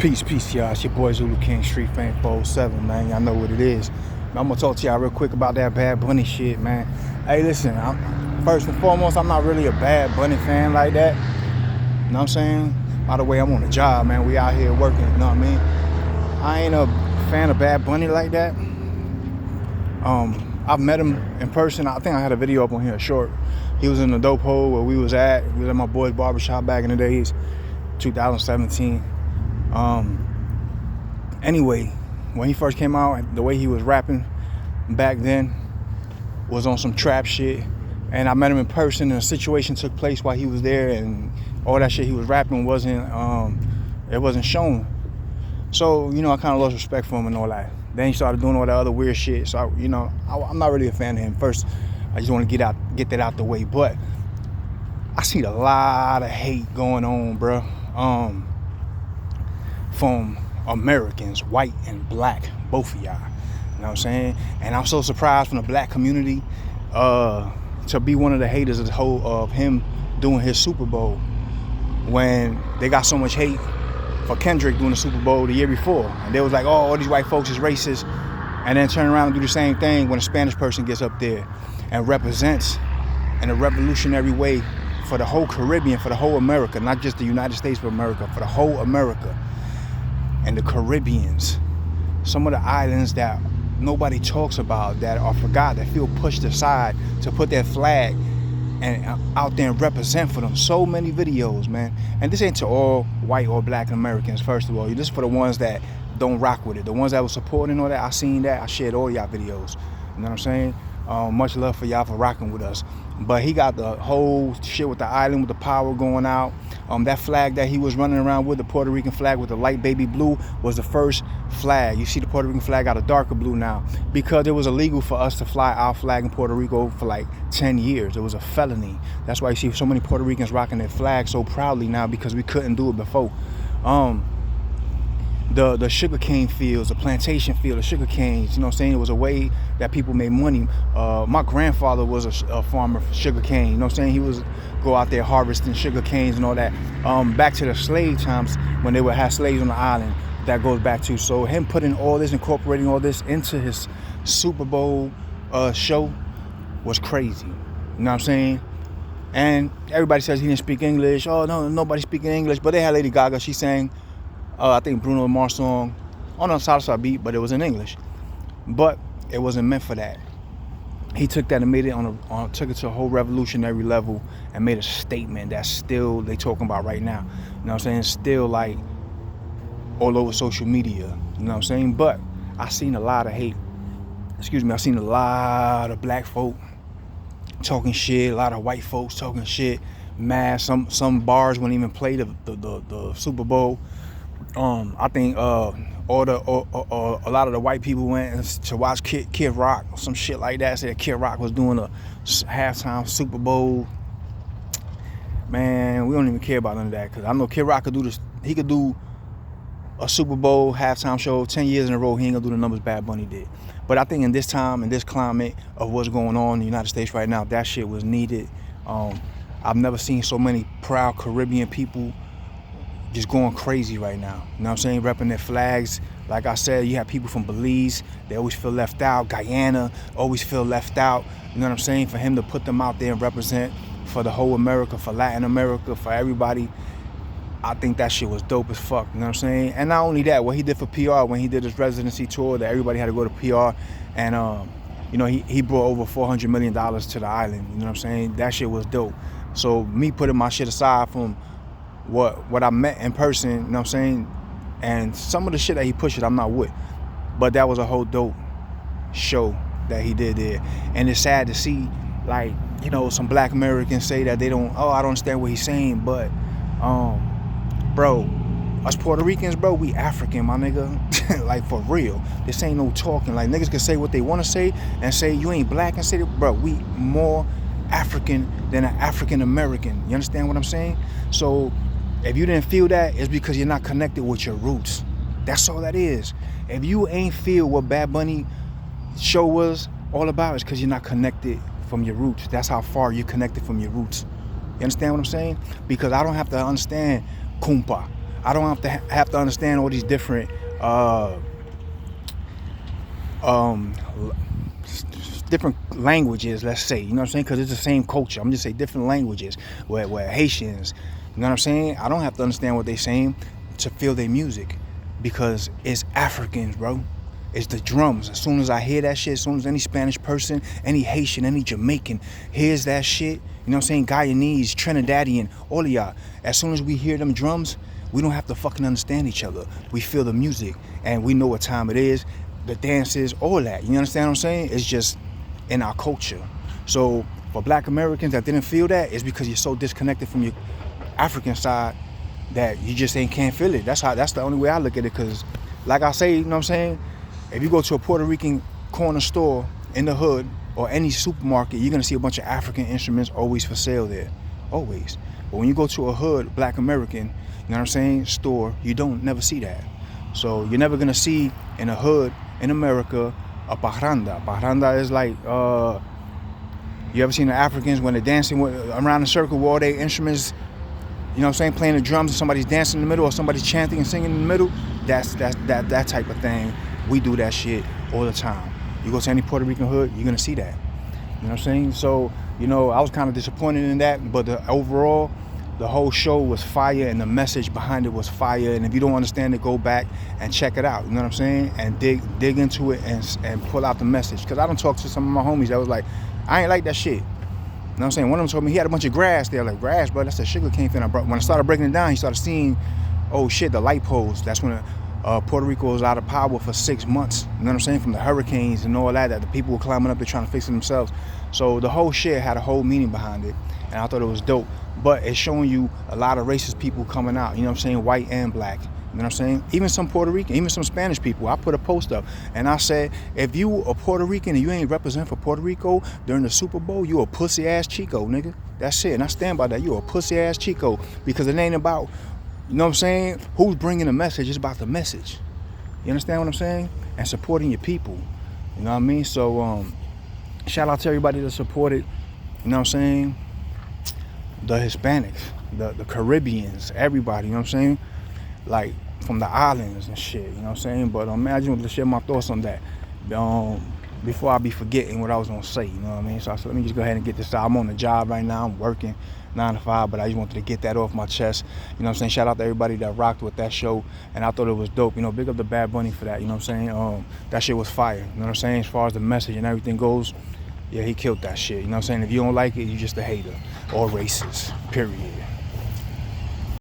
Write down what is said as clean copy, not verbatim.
Peace, y'all. It's your boy Zulu King, Street Fame 407, man. Y'all know what it is. I'm gonna talk to y'all real quick about that Bad Bunny shit, man. Hey, listen, first and foremost, I'm not really a Bad Bunny fan like that. You know what I'm saying? By the way, I'm on a job, man. We out here working, you know what I mean? I ain't a fan of Bad Bunny like that. I've met him in person. I think I had a video up on here, short. He was in the dope hole where we was at. We was at my boy's barbershop back in the days, 2017. Anyway, when he first came out, the way he was rapping back then was on some trap shit. And I met him in person, and a situation took place while he was there, and all that shit he was rapping wasn't shown. So, you know, I kind of lost respect for him and all that. Then he started doing all that other weird shit. So, I'm not really a fan of him. First, I just want to get that out the way. But I seen a lot of hate going on, bro. From Americans, white and black, both of y'all. You know what I'm saying? And I'm so surprised from the black community to be one of the haters of him doing his Super Bowl when they got so much hate for Kendrick doing the Super Bowl the year before. And they was like, oh, all these white folks is racist. And then turn around and do the same thing when a Spanish person gets up there and represents in a revolutionary way for the whole Caribbean, for the whole America, not just the United States of America, for the whole America and the Caribbeans. Some of the islands that nobody talks about, that are forgot, that feel pushed aside, to put their flag and out there and represent for them. So many videos, man. And this ain't to all white or black Americans, first of all. This is for the ones that don't rock with it. The ones that were supporting all that, I seen that. I shared all y'all videos. You know what I'm saying? Much love for y'all for rocking with us. But he got the whole shit with the island, with the power going out. That flag that he was running around with, the Puerto Rican flag with the light baby blue, was the first flag. You see the Puerto Rican flag got a darker blue now because it was illegal for us to fly our flag in Puerto Rico for like 10 years. It was a felony. That's why you see so many Puerto Ricans rocking their flag so proudly now, because we couldn't do it before. The sugarcane fields, the plantation field, the sugar canes, you know what I'm saying? It was a way that people made money. My grandfather was a farmer for sugar cane, you know what I'm saying? He was go out there harvesting sugar canes and all that. Back to the slave times when they would have slaves on the island, that goes back to. So him putting all this, incorporating all this into his Super Bowl show was crazy, you know what I'm saying? And everybody says he didn't speak English. Oh, no, nobody speaking English. But they had Lady Gaga, she sang I think Bruno Mars song on a salsa beat, but it was in English. But it wasn't meant for that. He took that and made it took it to a whole revolutionary level and made a statement that still they talking about right now. You know what I'm saying? Still like all over social media. You know what I'm saying? But I seen a lot of hate. I seen a lot of black folk talking shit, a lot of white folks talking shit, mad. Some bars wouldn't even play the Super Bowl. I think a lot of the white people went to watch Kid Rock, some shit like that. Said Kid Rock was doing a halftime Super Bowl. Man, we don't even care about none of that, because I know Kid Rock could do this. He could do a Super Bowl halftime show 10 years in a row. He ain't gonna do the numbers Bad Bunny did. But I think in this time, in this climate of what's going on in the United States right now, that shit was needed. I've never seen so many proud Caribbean people just going crazy right now. You know what I'm saying? Repping their flags. Like I said, you have people from Belize, they always feel left out. Guyana always feel left out. You know what I'm saying? For him to put them out there and represent for the whole America, for Latin America, for everybody, I think that shit was dope as fuck. You know what I'm saying? And not only that, what he did for PR when he did his residency tour, that everybody had to go to PR, and he brought over $400 million to the island. You know what I'm saying? That shit was dope. So me putting my shit aside from what I met in person, you know what I'm saying, and some of the shit that he pushed, I'm not with, but that was a whole dope show that he did there. And it's sad to see, like, you know, some black Americans say that I don't understand what he's saying, but bro, us Puerto Ricans, bro, we African, my nigga. Like, for real, this ain't no talking. Like, niggas can say what they want to say and say you ain't black and say that, bro, we more African than an African American. You understand what I'm saying? So if you didn't feel that, it's because you're not connected with your roots. That's all that is. If you ain't feel what Bad Bunny show was all about, it's because you're not connected from your roots. That's how far you're connected from your roots. You understand what I'm saying? Because I don't have to understand Kumpa. I don't have to understand all these different different languages, let's say, you know what I'm saying, because it's the same culture. I'm just saying different languages where Haitians, you know what I'm saying, I don't have to understand what they're saying to feel their music, because it's Africans, bro. It's the drums. As soon as I hear that shit, as soon as any Spanish person, any Haitian, any Jamaican hears that shit, you know what I'm saying, Guyanese, Trinidadian, all of y'all, as soon as we hear them drums, we don't have to fucking understand each other. We feel the music and we know what time it is, the dances, all that. You understand what I'm saying? It's just in our culture. So for Black Americans that didn't feel that, it's because you're so disconnected from your African side that you just can't feel it. That's the only way I look at it. Because like I say, you know what I'm saying, if you go to a Puerto Rican corner store in the hood or any supermarket, you're gonna see a bunch of African instruments always for sale there, always. But when you go to a hood Black American, you know what I'm saying, store, you don't never see that. So you're never gonna see in a hood in America a parranda. Parranda is like, you ever seen the Africans when they're dancing around the circle with all their instruments, you know what I'm saying, playing the drums and somebody's dancing in the middle or somebody's chanting and singing in the middle? That's that type of thing. We do that shit all the time. You go to any Puerto Rican hood, you're gonna see that. You know what I'm saying? So, you know, I was kind of disappointed in that, but overall, the whole show was fire and the message behind it was fire. And if you don't understand it, go back and check it out. You know what I'm saying? And dig into it and pull out the message. Because I don't talk to some of my homies that was like, I ain't like that shit. You know what I'm saying? One of them told me he had a bunch of grass there. Like, grass, bro, that's a sugar cane thing. When I started breaking it down, he started seeing, oh shit, the light poles. That's when Puerto Rico was out of power for 6 months. You know what I'm saying? From the hurricanes and all that the people were climbing up there trying to fix it themselves. So the whole shit had a whole meaning behind it. And I thought it was dope. But it's showing you a lot of racist people coming out, you know what I'm saying, white and black. You know what I'm saying? Even some Puerto Rican, even some Spanish people. I put a post up and I said, if you a Puerto Rican and you ain't represent for Puerto Rico during the Super Bowl, you a pussy ass Chico, nigga. That's it. And I stand by that. You a pussy ass Chico, because it ain't about, you know what I'm saying, who's bringing the message. It's about the message. You understand what I'm saying? And supporting your people. You know what I mean? So shout out to everybody that supported, you know what I'm saying, the Hispanics, the Caribbeans, everybody, you know what I'm saying? Like, from the islands and shit, you know what I'm saying? But I just wanted to share my thoughts on that before I be forgetting what I was going to say, you know what I mean? So I said, let me just go ahead and get this out. I'm on the job right now. I'm working 9 to 5, but I just wanted to get that off my chest. You know what I'm saying? Shout out to everybody that rocked with that show, and I thought it was dope. You know, big up the Bad Bunny for that, you know what I'm saying? That shit was fire, you know what I'm saying? As far as the message and everything goes, yeah, he killed that shit, you know what I'm saying? If you don't like it, you're just a hater or racist, period.